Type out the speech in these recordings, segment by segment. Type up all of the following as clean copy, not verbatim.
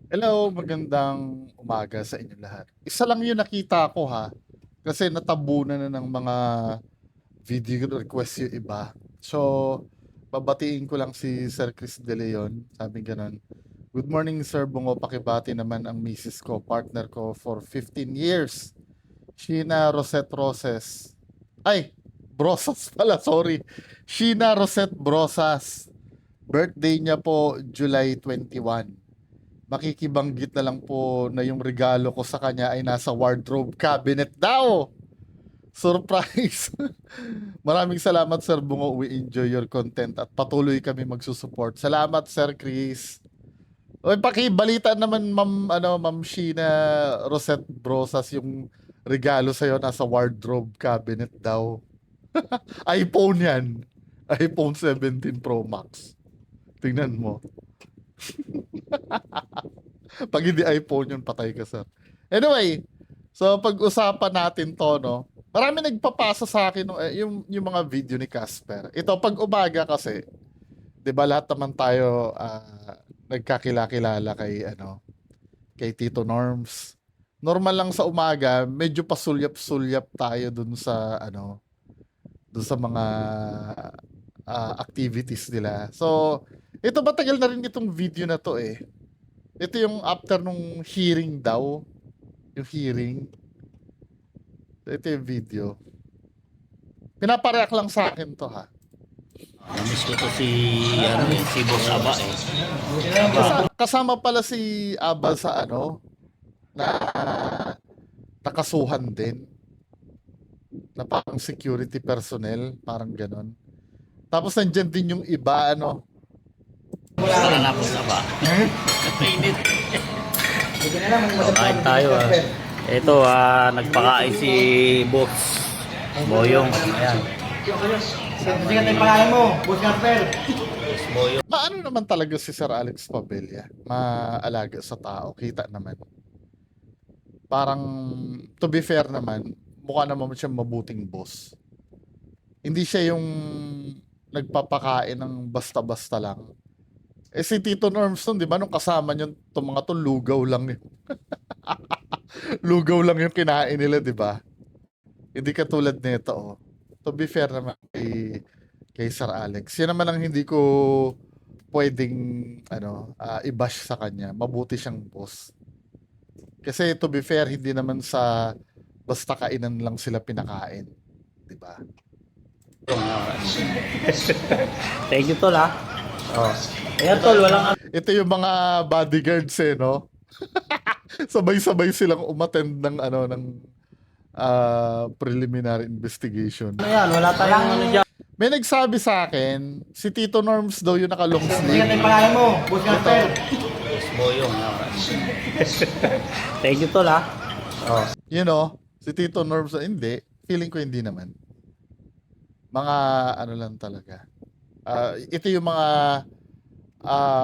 Hello, magandang umaga sa inyo lahat. Isa lang yung nakita ko ha, kasi natabunan na ng mga video request yung iba. So, babatiin ko lang si Sir Chris De Leon, sabi ganun. Good morning Sir Bungo, pakibati naman ang misis ko, partner ko for 15 years. Sheena Rosette Roses. Ay, Brosas pala, sorry. Sheena Rosette Brosas. Birthday niya po July 21. Makikibanggit na lang po na yung regalo ko sa kanya ay nasa wardrobe cabinet daw. Surprise! Maraming salamat Sir Bungo. We enjoy your content at patuloy kami magsusupport. Salamat Sir Chris. Oy, pakibalita naman Ma'am Sheena Rosette Brosas yung regalo sa'yo nasa wardrobe cabinet daw. iPhone yan. iPhone 17 Pro Max. Tingnan mo. Pag hindi iPhone yun, patay ka, sir. Anyway, so pag-usapan natin to, no? Marami nagpapasa sa akin yung mga video ni Casper. Ito, pag umaga kasi, di ba lahat naman tayo nagkakilala kay Tito Norms. Normal lang sa umaga, medyo pasulyap-sulyap tayo dun sa mga activities nila. So, ito matagal na rin itong video na to eh. Ito yung after nung hearing daw. Yung hearing. Ito yung video. Pinapareak lang sa akin to ha. Namiss ko to si Boss Aba eh. Kasama pala si Abal sa na nakasuhan din. Na parang security personnel. Parang ganon. Tapos nandyan din yung iba Wala na Boss Aba. Mainit. Kain tayo ah. Ito nagpakain si Boss Boyong. Ayan. Sikat na yung pangalan mo, Boss Gasper. Boss Boyong. Maano naman talaga si Sir Alex Pabella. Maalaga sa tao. Kita naman. Parang, to be fair naman, mukha naman siya mabuting boss. Hindi siya yung nagpapakain ng basta-basta lang. Eh si Tito Normson, di ba, nung kasama niyo itong mga to, lugaw lang yun. Lugaw lang yung kinain nila, di ba? Hindi katulad nito, oh. To be fair naman kay Sir Alex. Yan naman ang hindi ko pwedeng i-bash sa kanya. Mabuti siyang boss. Kasi to be fair, hindi naman sa basta kainan lang sila pinakain. Di ba? Thank you tol ah. Oh. Ayan tol, walang Ito yung mga bodyguards no? Sabay-sabay silang umattend ng preliminary investigation. ano yan, wala tayong ano dyan. May nagsabi sa akin, si Tito Norms daw yung naka-long Sikat na sleeve. yung pangalan mo, Boss Gasper. Boss Boyong. Thank you tol ah. Oh. You know, si Tito Norms, hindi. Feeling ko hindi naman. Mga ano lang talaga. Ito yung mga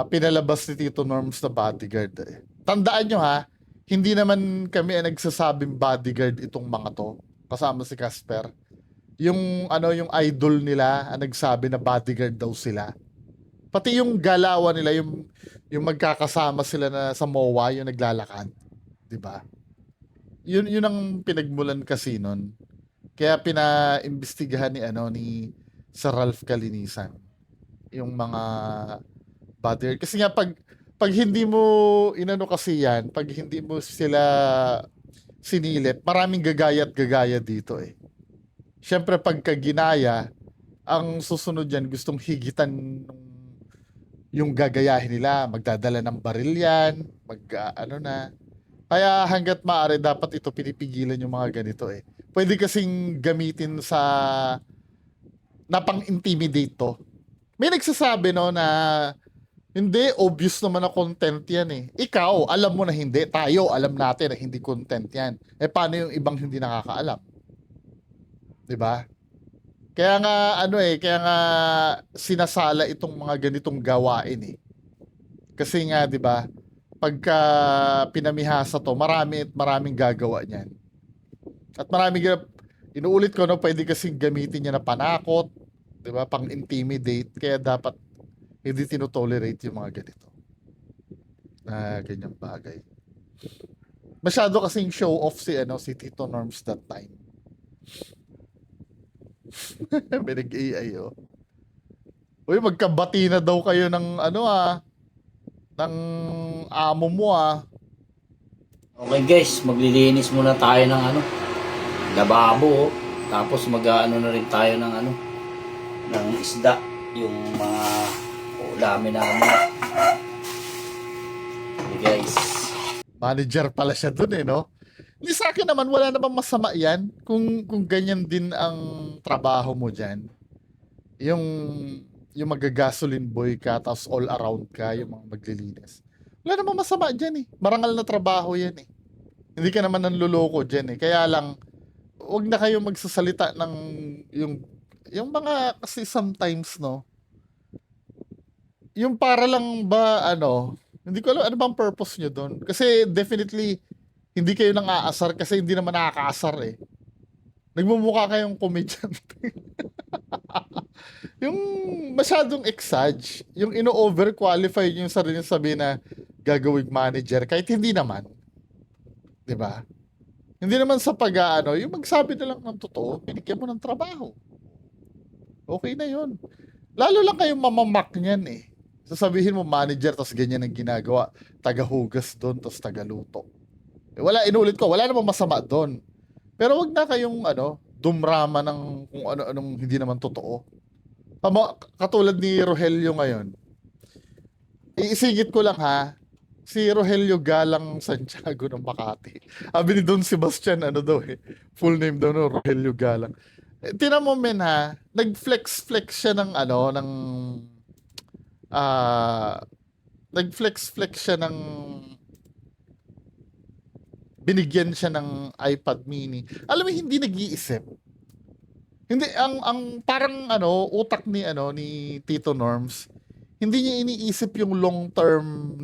pinalabas ni Tito Norms na bodyguard. Tandaan nyo ha, hindi naman kami ang nagsasabing bodyguard itong mga to. Kasama si Casper. Yung idol nila ang nagsabi na bodyguard daw sila. Pati yung galawan nila, yung magkakasama sila na sa MOA, yung naglalakad. 'Di ba? Yun ang pinagmulan kasi nun. Kaya pinaimbestigahan ni Sir Ralph Kalinisan yung mga bodyguard. Kasi nga pag hindi mo kasi yan, pag hindi mo sila sinilip, maraming gagaya at gagaya dito eh. Siyempre pagka ginaya, ang susunod yan, gustong higitan yung gagayahin nila, magdadala ng baril yan, na. Kaya hanggat maaari, dapat ito pinipigilan yung mga ganito eh. Pwede kasing gamitin na pang-intimidate to. May nagsasabi na hindi, obvious naman na content yan eh. Ikaw, alam mo na hindi. Tayo, alam natin na hindi content yan. Eh paano yung ibang hindi nakakaalam? 'Di ba? Kaya nga sinasala itong mga ganitong gawain eh. Kasi nga 'di ba, pagka pinamihasa to, maraming gagawa niyan. At inuulit ko pwede kasing gamitin niya na panakot, 'di ba, pang-intimidate, kaya dapat hindi tinotolerate yung mga ganito. na ganyang bagay. Masyado kasing show off si Tito Norms that time. May nag-AI oh. Uy, magkabati na daw kayo ng ng amo mo ah. Okay guys, maglilinis muna tayo ng lababo. Tapos mag-ano na rin tayo ng ng isda. Yung mga ulamin namin. Okay guys. Manager pala siya dun no? Hindi sa akin naman, wala namang masama yan kung ganyan din ang trabaho mo dyan. Yung magagasolin boy ka, tapos all around ka, yung mga maglilinis. Wala namang masama dyan Marangal na trabaho yan Hindi ka naman nanluloko dyan Kaya lang, wag na kayo magsasalita ng yung mga, kasi sometimes, no, yung para lang ba, hindi ko alam ano bang purpose nyo doon. Kasi definitely, hindi kayo nang aasar kasi hindi naman nakakaasar Nagmumukha kayong komedyante. Yung masyadong exage, yung ino-overqualify yung sarili niyo sabihin na gagawing manager, kahit hindi naman. 'Di ba? Hindi naman sa yung magsabi na lang ng totoo, binigyan mo ng trabaho. Okay na yun. Lalo lang kayong mamamak niyan Sasabihin mo manager, tas ganyan ang ginagawa. Tagahugas doon, tas tagaluto. Wala, inulit ko, wala namang masama doon. Pero wag na kayong dumrama ng kung ano-anong hindi naman totoo. Katulad ni Rogelio ngayon. Iisingit ko lang si Rogelio Galang Santiago ng Makati. Sabi ni Don Sebastian, full name daw Rogelio Galang. Tinan mo men nag-flex siya ng nag-flex siya ng binigyan siya ng iPad mini. Alam mo, hindi nag-iisip. Hindi, ang parang utak ni Tito Norms, hindi niya iniisip yung long term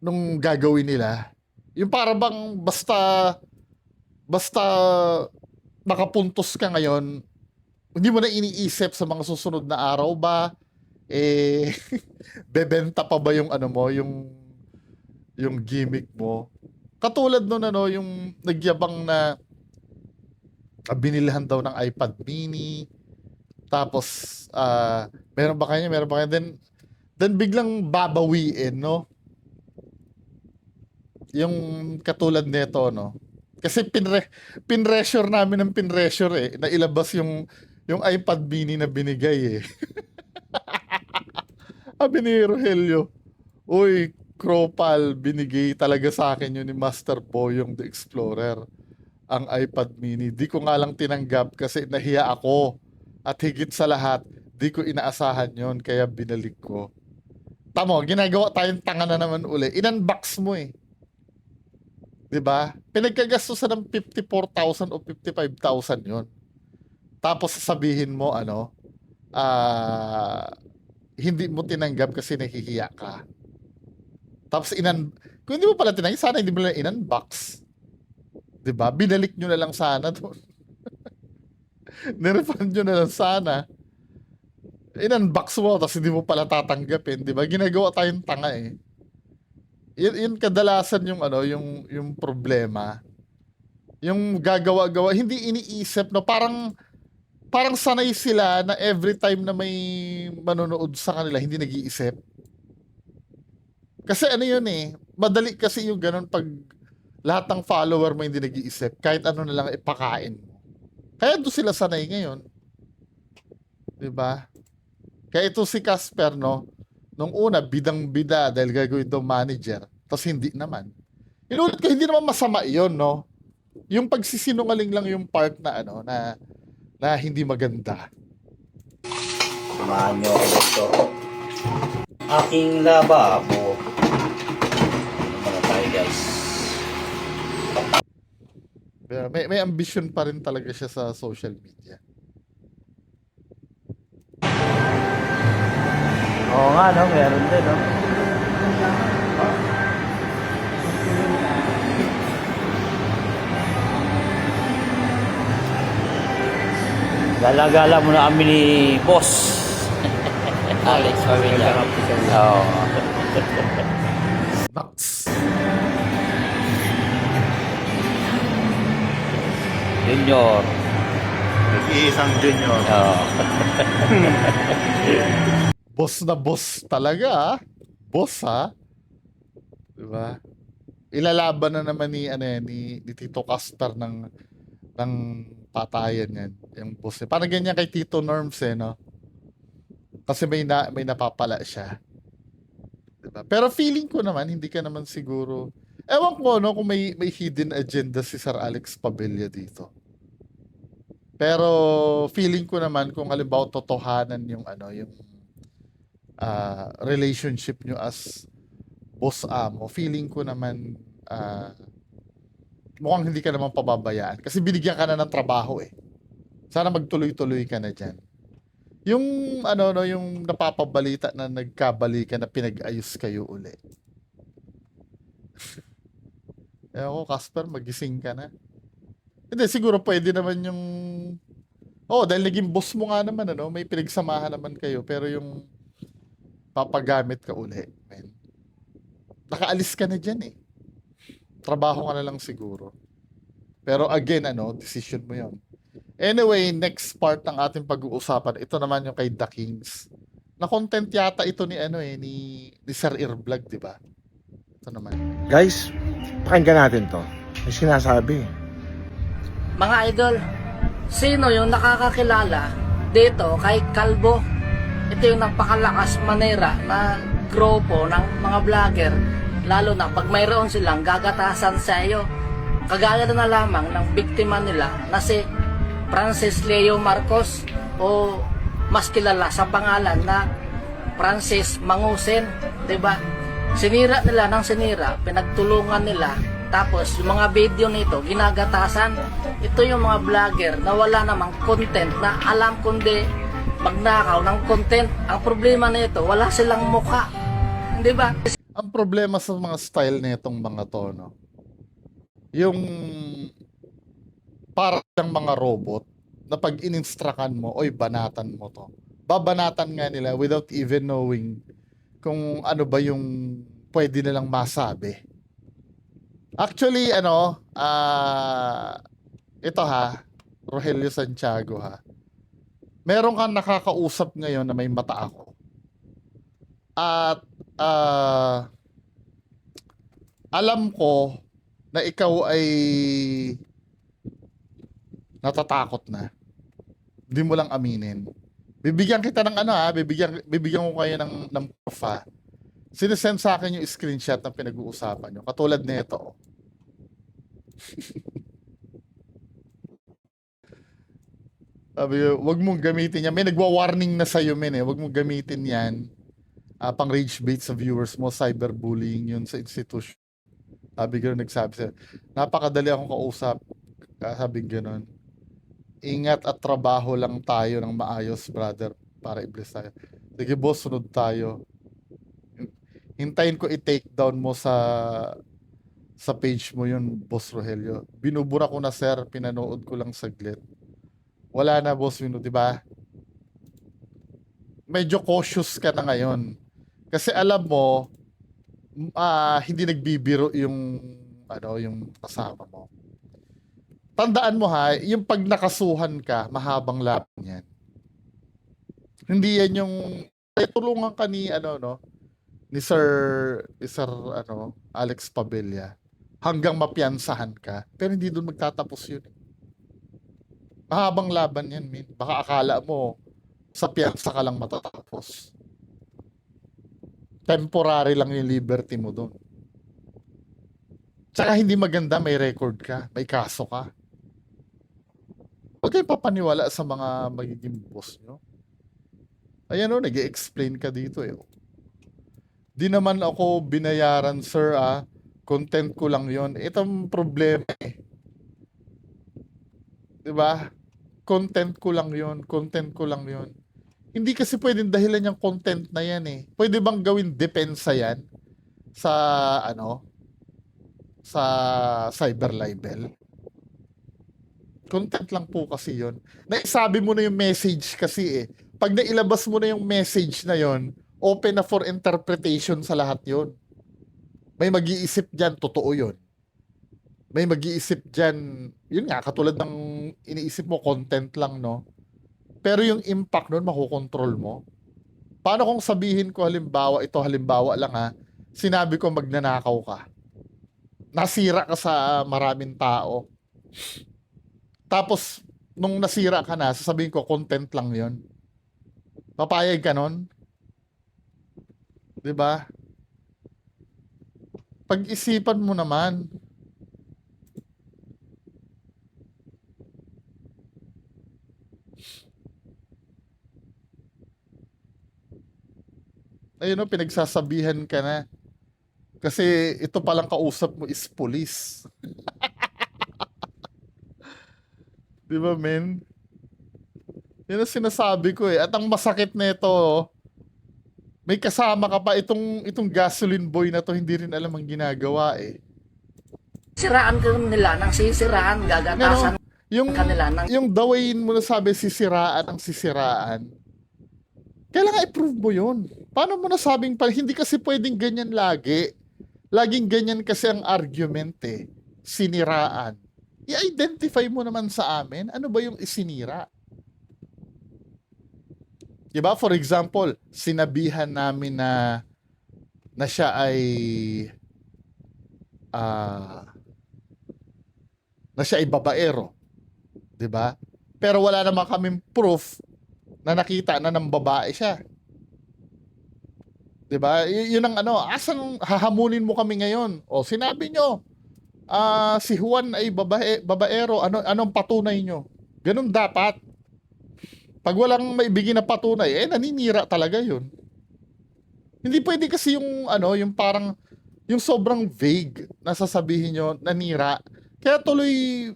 nung gagawin nila. Yung para bang basta makapuntos ka ngayon, hindi mo na iniisip sa mga susunod na araw ba, bebenta pa ba yung yung gimmick mo. Katulad nun yung nagyabang na binilhan daw ng iPad mini, tapos meron ba kanya then biglang babawiin yung katulad nito kasi pinressure namin ng pinressure na ilabas yung iPad mini na binigay Sabi ni Rogelio, uy, Kropal, binigay talaga sa akin yun ni Master Boyong the Explorer, ang iPad mini. Di ko nga lang tinanggap kasi nahiya ako. At higit sa lahat, di ko inaasahan yon kaya binalik ko. Tamo, ginagawa tayong tanga na naman uli. In-unbox mo 'Di ba? Pinagkagastusan ng 54,000 o 55,000 yon. Tapos sasabihin mo hindi mo tinanggap kasi nahihiya ka. Tapos kung hindi mo pala tinanggap, sana hindi mo lang in-unbox. 'Di ba? Binalik nyo na lang sana doon. Nirefund nyo na lang sana. In-unbox mo, tapos hindi mo pala tatanggapin. 'Di ba? Ginagawa tayong tanga Yun kadalasan yung yung problema. Yung gagawa-gawa, hindi iniisip parang sanay sila na every time na may manonood sa kanila, hindi nag-iisip. Kasi yun madali kasi yung ganun pag lahat ng follower mo hindi nag-iisip, kahit na lang ipakain mo. Kaya doon sila sanay ngayon. 'Di ba? Kaya ito si Casper nung una bidang-bida dahil gagawin daw manager, tapos hindi naman. Inulit ko, hindi naman masama 'yon, Yung pagsisinungaling lang yung part na na hindi maganda. Samahan nyo ako dito. Aking lababo. Ano tayo guys? May ambition pa rin talaga siya sa social media. Oo nga meron din Gala-gala muna kami ni Boss Alex Pamilya. Oo. Junior. Nag-iisang junior. Oh. Boss na boss talaga, ah. Boss, ha? Diba? Ilalaban na naman ni, ano yan, ni Tito Casper ng patayan yan. Yung boss niya. Parang ganyan kay Tito Norms, eh, no? Kasi may napapala siya. Diba? Pero feeling ko naman, hindi ka naman siguro... Ewan ko, no, kung may hidden agenda si Sir Alex Padilla dito. Pero feeling ko naman kung halimbawa totohanan yung yung relationship nyo as boss amo, feeling ko naman mukhang hindi ka naman pababayaan kasi binigyan ka na ng trabaho eh. Sana magtuloy-tuloy ka na diyan. Yung yung napapabalita na nagkabalikan na pinag-ayos kayo uli. Ewan ko, Casper, magising ka na. Hindi, siguro pwede naman yung... dahil naging boss mo nga naman, may pinagsamahan naman kayo, pero yung papagamit ka uli, men. Nakaalis ka na dyan eh. Trabaho ka na lang siguro. Pero again, decision mo yon. Anyway, next part ng ating pag-uusapan, ito naman yung kay The Kings. Na-content yata ito ni Sir Irvlog, di ba? Ito naman. Guys, pakinggan natin to. May sinasabi. Mga idol, sino yung nakakakilala dito kay Kalbo? Ito yung napakalakas manera na grupo ng mga vlogger, lalo na pag mayroon silang gagatasan sa iyo. Kagaya na lamang ng biktima nila na si Francis Leo Marcos o mas kilala sa pangalan na Francis Mangusin, 'di ba? Sinira nila ng sinira, pinagtulungan nila. Tapos yung mga video nito ginagatasan. Ito yung mga vlogger na wala namang content na alam kundi magnakaw ng content. Ang problema nito, wala silang mukha. Di ba? Ang problema sa mga style nitong mga to, yung parang mga robot na pag ininstrakan mo, oy, banatan mo to. Babanatan nga nila without even knowing kung ano ba yung pwede nilang masabi. Actually, ito ha, Rogelio Santiago ha. Meron kang nakakausap ngayon na may mata ako. At alam ko na ikaw ay natatakot na. Hindi mo lang aminin. Bibigyan kita ng bibigyan ko kayo ng proof ha. Sinesend sa akin yung screenshot ng pinag-uusapan nyo. Katulad nito. Sabi ko, wag mong gamitin yan. May nagwa-warning na sa'yo, men eh. Wag mong gamitin yan. Pang rage bait sa viewers mo, cyberbullying yun sa institution. Sabi ko, nagsabi sa'yo. Napakadali akong kausap. Sabi gano'n. Ingat at trabaho lang tayo ng maayos, brother, para i-bless tayo. Sige, boss, sunod tayo. Hintayin ko i-take down mo sa page mo yun, Boss Rogelio. Binubura ko na, sir. Pinanood ko lang saglit. Wala na, Boss Wino, di ba? Medyo cautious ka na ngayon. Kasi alam mo, hindi nagbibiro yung kasama mo. Tandaan mo ha, yung pag nakasuhan ka, mahabang laban yan. Hindi yan yung tulungan ka ni ni Sir Alex Padilla hanggang mapiyansahan ka, pero hindi doon magtatapos yun. Mahabang laban yan, min. Baka akala mo sa piyansa ka lang matatapos. Temporary lang yung liberty mo doon. Tsaka hindi maganda, may record ka, may kaso ka. Huwag kayo papaniwala sa mga magiging boss nyo. Ayan nag-i-explain ka dito eh. Di naman ako binayaran, sir, content ko lang yon. Itong problema eh. Diba? Content ko lang yon. Hindi kasi pwedeng dahilan yung content na yan eh. Pwede bang gawin depensa yan sa sa cyber libel? Content lang po kasi yon. Naisabi mo na yung message kasi eh. Pag nailabas mo na yung message na yon, open na for interpretation sa lahat yon. May mag-iisip dyan, totoo yon. May mag-iisip dyan, yun nga, katulad ng iniisip mo, content lang, no? Pero yung impact nun, makokontrol mo. Paano kung sabihin ko, halimbawa lang ha, sinabi ko magnanakaw ka. Nasira ka sa maraming tao. Tapos, nung nasira ka na, sasabihin ko, content lang yon. Papayag ka nun? 'Di ba? Pag-isipan mo naman. Ayun o, pinagsasabihan ka na. Kasi ito palang kausap mo is police. Di ba, men? Yan ang sinasabi ko eh. At ang masakit nito, may kasama ka pa itong gasoline boy na to, hindi rin alam ang ginagawa eh. Siraan ka nila ng sisiraan, gagatasan Yung, kanila ng yung dawayin mo na sabi sisiraan ang sisiraan, kailangan i-prove mo yun. Paano mo nasabing pa, hindi kasi pwedeng ganyan lagi. Laging ganyan kasi ang argument eh. Siniraan. I-identify mo naman sa amin, ano ba yung isinira? Diba? For example, sinabihan namin na siya ay babaero. Diba? Pero wala naman kaming proof na nakita na ng babae siya. Diba? Yun ang ano, asan hahamunin mo kami ngayon? O sinabi nyo, si Juan ay babaero, anong patunay nyo? Ganun dapat. Pag walang maibigay na patunay, naninira talaga yun. Hindi pwede kasi yung parang, yung sobrang vague na sasabihin nyo, nanira. Kaya tuloy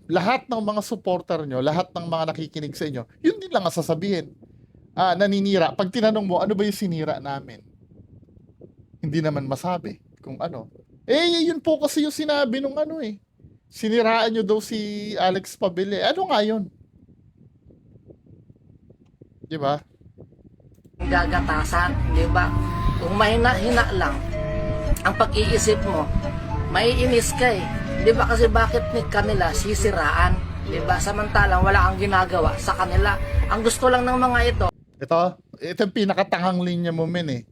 lahat ng mga supporter nyo, lahat ng mga nakikinig sa inyo, yun din lang ang sasabihin. Naninira. Pag tinanong mo, ano ba yung sinira namin? Hindi naman masabi kung ano. Yun po kasi yung sinabi nung siniraan nyo daw si Alex Padilla. Ano nga yun? Diba? gagatasan, di ba? Kung mahina-hina lang ang pag-iisip mo, maiinis ka eh. Di ba kasi bakit ni kanila sisiraan? Di ba? Samantalang wala kang ginagawa sa kanila. Ang gusto lang ng mga ito, Ito yung pinakatangang linya mo, men eh.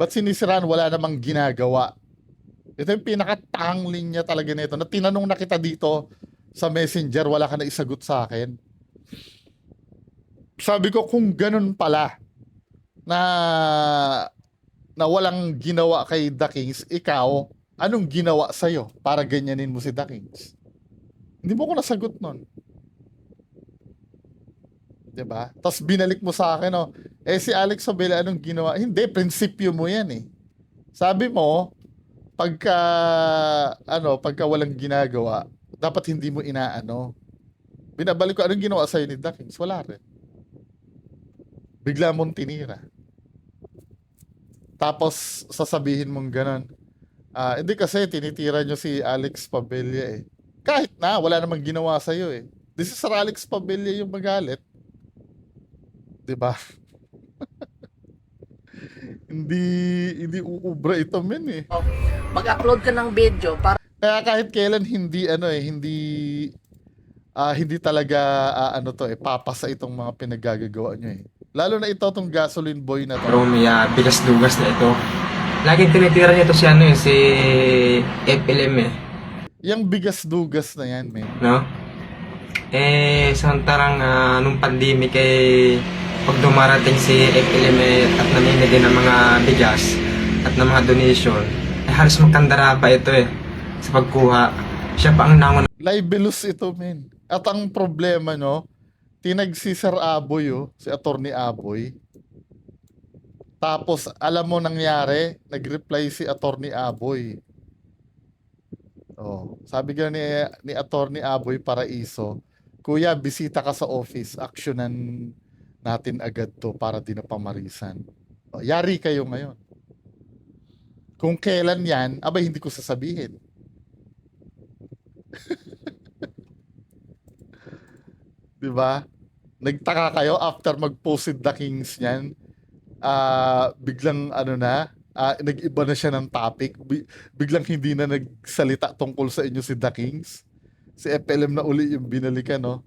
Ba't sinisiraan wala namang ginagawa? Ito yung pinakatangang linya talaga nito. Na tinanong na kita dito sa messenger, wala ka na isagot sa akin. Sabi ko, kung ganun pala, na walang ginawa kay The Kings, ikaw, anong ginawa sa'yo para ganyanin mo si The Kings? Hindi mo ko nasagot nun. Diba? Tapos binalik mo sa akin, si Alex Padilla, anong ginawa? Hindi, prinsipyo mo yan eh. Sabi mo, pagka walang ginagawa, dapat hindi mo inaano. Binabalik ko, anong ginawa sa'yo ni The Kings? Wala rin. Bigla mong tinira. Tapos, sasabihin mong ganon. Hindi kasi, tinitira nyo si Alex Padilla eh. Kahit na, wala namang ginawa sa'yo eh. This is Alex Padilla yung magalit. Diba? hindi uubra ito, men eh. mag-upload ka ng video para Kaya kahit kailan hindi talaga papasa itong mga pinaggagawa nyo eh. Lalo na ito tong gasoline boy na to. Pero may bigas-dugas na ito. Laging tinitira niya ito si FLM eh. Yung bigas-dugas na yan, men. No? Samantarang nung pandemic pag dumarating si FLM at namimigay ng mga bigas at ng mga donation, halos magkandara pa ito sa pagkuha. Siya pa ang nangon. Libelous ito, men. At ang problema, tinag si Sir Aboy, si Attorney Aboy. Tapos, alam mo nangyari, nag-reply si Attorney Aboy. Sabi ka ni Attorney Aboy Paraiso, Kuya, bisita ka sa office, aksyonan natin agad to para di na pamarisan. Yari kayo ngayon. Kung kailan yan, hindi ko sasabihin. Diba? Nagtaka kayo after mag-post si The Kings niyan, biglang nag-iba na siya ng topic, biglang hindi na nagsalita tungkol sa inyo si The Kings. Si FLM na uli yung binalikan, no?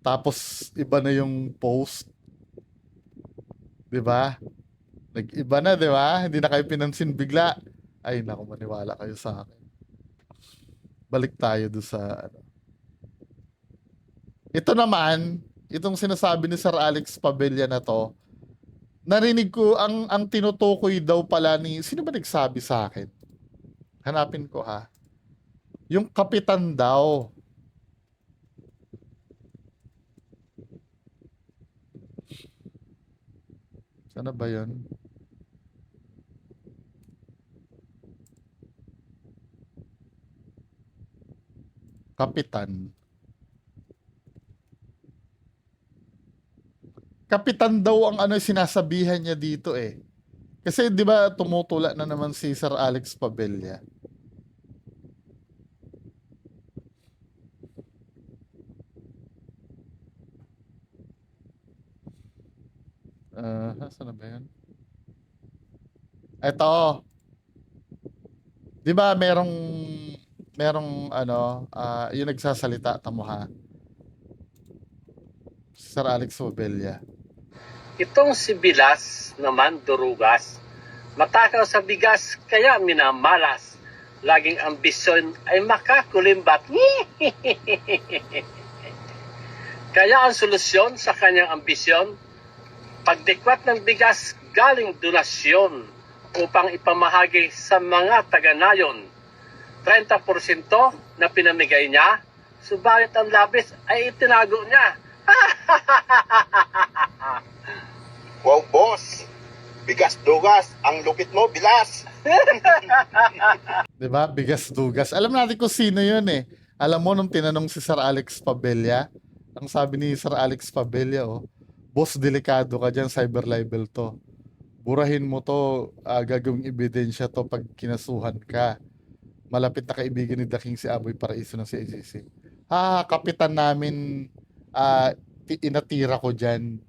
Tapos, iba na yung post. Di ba? Nag-iba na, di ba? Hindi na kayo pinansin bigla. Ay, naku, maniwala kayo sa akin. Balik tayo doon sa, ano. Ito naman, itong sinasabi ni Sir Alex Pabella na to, narinig ko, ang tinutukoy daw pala ni, sino ba nagsabi sa akin? Hanapin ko ha. Yung kapitan daw. Sana ba yun? Kapitan. Kapitan daw ang ano sinasabihan niya dito eh. Kasi 'di ba tumutula na naman si Sir Alex Pabella. Saan na ba yun? Ito. 'Di ba merong ano, yung nagsasalita tamo ha. Sir Alex Pabella. Itong si Bilas naman durugas, matakaw sa bigas kaya minamalas. Laging ambisyon ay makakulimbat. Kaya ang solusyon sa kanyang ambisyon, pagdikwat ng bigas galing donasyon upang ipamahagi sa mga taga-nayon. 30% na pinamigay niya, subalit ang labis ay itinago niya. Wow, boss! Bigas dugas, ang lupit mo, bilas! 'Di ba? Bigas dugas. Alam natin kung sino 'yun eh. Alam mo nung tinanong si Sir Alex Pabella, ang sabi ni Sir Alex Pabella, oh, boss, delikado ka diyan, cyber libel 'to. Burahin mo 'to, gagawing ebidensya 'to pag kinasuhan ka. Malapit na kaibigan ni The King si Aboy Paraiso ng CACC. Kapitan namin, inatira ko diyan,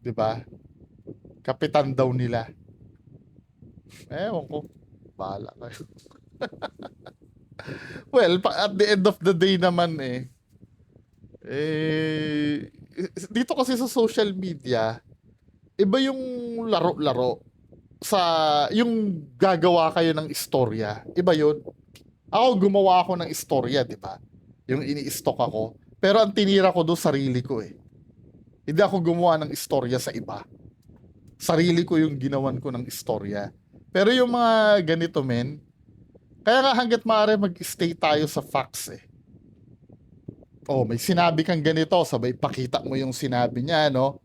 'di ba? Kapitan daw nila. Ewan ko. Bahala kayo. Well, at the end of the day naman dito kasi sa social media, iba yung laro-laro sa yung gagawa kayo ng istorya. Iba yun. Ako gumawa ako ng istorya, di ba? Yung ini-stock ako. Pero ang tinira ko doon sarili ko eh. Hindi ako gumawa ng istorya sa iba. Sarili ko yung ginawan ko ng istorya. Pero yung mga ganito men, kaya nga hanggat maaari mag-stay tayo sa facts eh. Oh, may sinabi kang ganito, sabay pakita mo yung sinabi niya, no?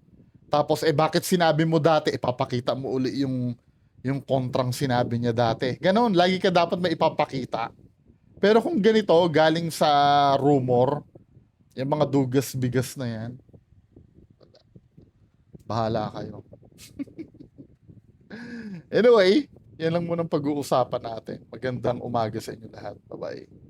Tapos bakit sinabi mo dati, ipapakita mo uli yung kontrang sinabi niya dati. Ganon, lagi ka dapat may ipapakita. Pero kung ganito, galing sa rumor, yung mga dugas-bigas na yan, bahala kayo. Anyway, yan lang muna ang pag-uusapan natin. Magandang umaga sa inyo lahat. Bye-bye.